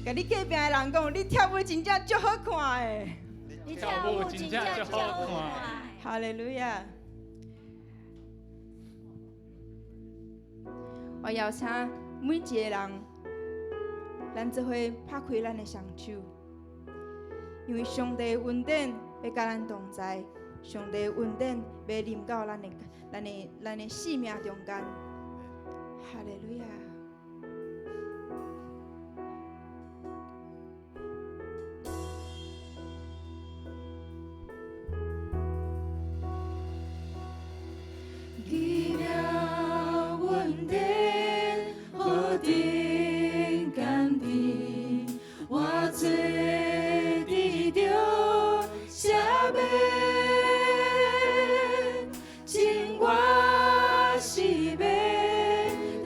甲你隔壁的人讲，你跳舞真正足好看的。你跳舞真正足好看。哈利路亚！我邀请每一个人，咱做伙拍开咱的双手，因为上帝的恩典要甲咱同在，上帝的恩典要临到咱的生命中间。哈利路亚！奇妙恩典，何等甘甜，我做得着赦免，情我是要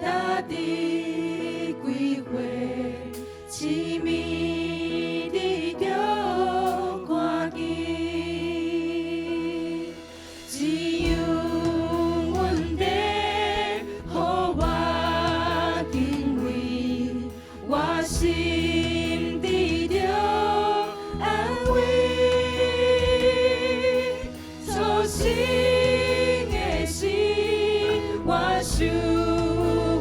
搭伫归回，痴迷得着看见，只有恩典，予我敬畏，我心得着安慰，初醒的时，我受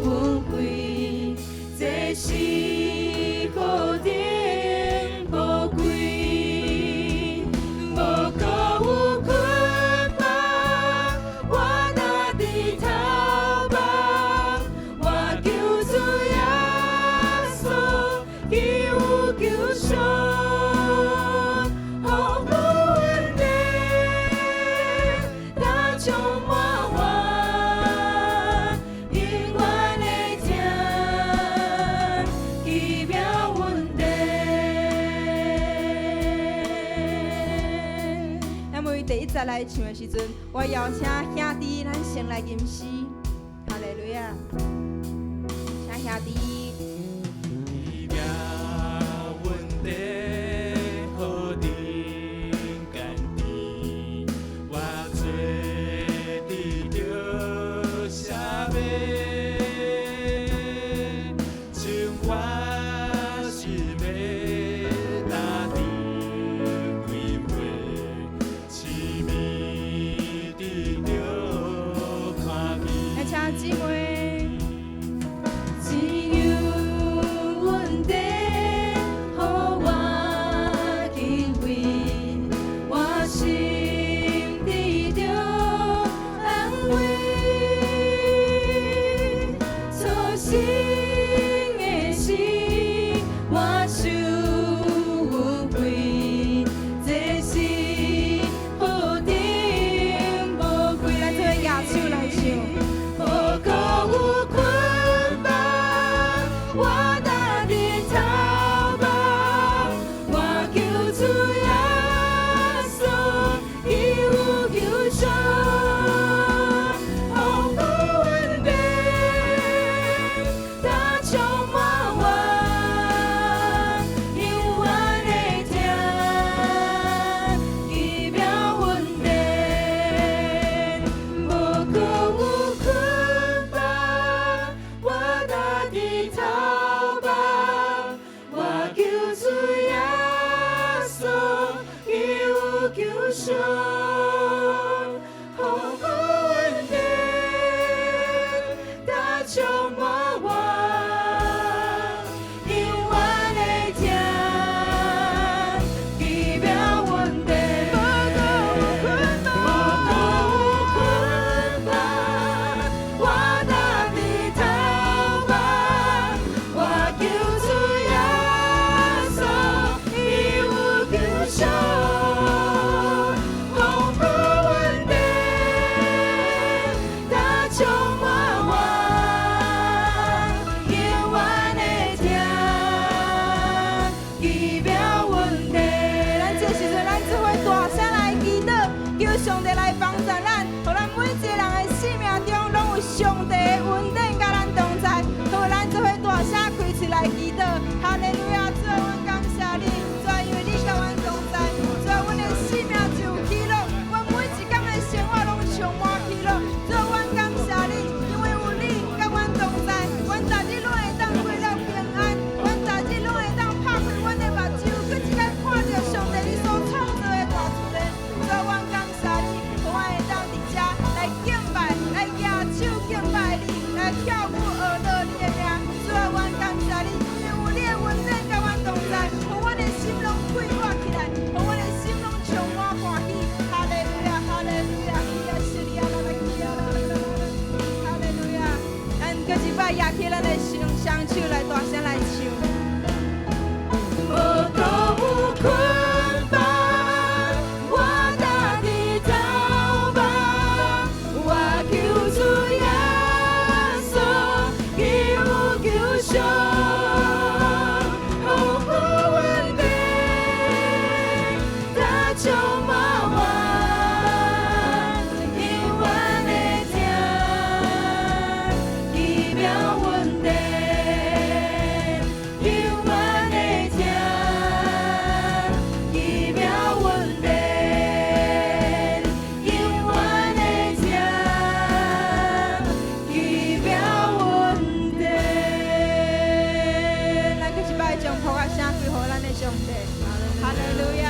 恩惠，这是何等宝贵，无辜有捆绑，我搭伫头目，我求主耶稣救救赎，予我恩典，它充满我，永远的听，奇妙恩典。咱们为第一节来唱的时阵，我邀请兄弟咱先来吟诗。哈利路亚！请兄弟。奇妙恩典，何等甘甜，我做得着赦免，情我是要搭伫归回，痴迷得着看见。来，请姊妹。只有恩典，予我敬畏，我心得着安慰，初醒的时，我受恩惠，这是何等宝贵。咱做伙举手来唱。无辜有捆绑，我搭伫头目，我求主耶稣救救赎，予我恩典，它充满我，永远的听，奇妙恩典，无辜有捆绑，我搭伫头目，我求主耶稣救救赎，予我恩典，它充满我，永远的听，奇妙恩典，无辜有捆绑，我搭伫头目，我求主耶稣救救赎，予我恩典，它充满我，永远的听，奇妙恩典。咱这时阵，咱做伙大声来祈祷，求上帝来帮助咱，互咱每一个人的生命中拢有上帝的恩典甲咱同在，好，咱做伙大声开嘴来祈祷。哈利路亚！主啊，阮感谢你，主啊，因为你甲阮同在，主啊，阮的生命就有喜乐，阮每一天的生活拢充满喜乐。主啊，阮感谢你，因为有你甲阮同在，阮逐日拢会当过了平安，阮逐日拢会当拍充满我，永远的听，奇妙稳定，永远的听，奇妙稳定，永远的听，奇妙稳定。咱搁一摆将福啊声归予咱的上帝，哈利路亚。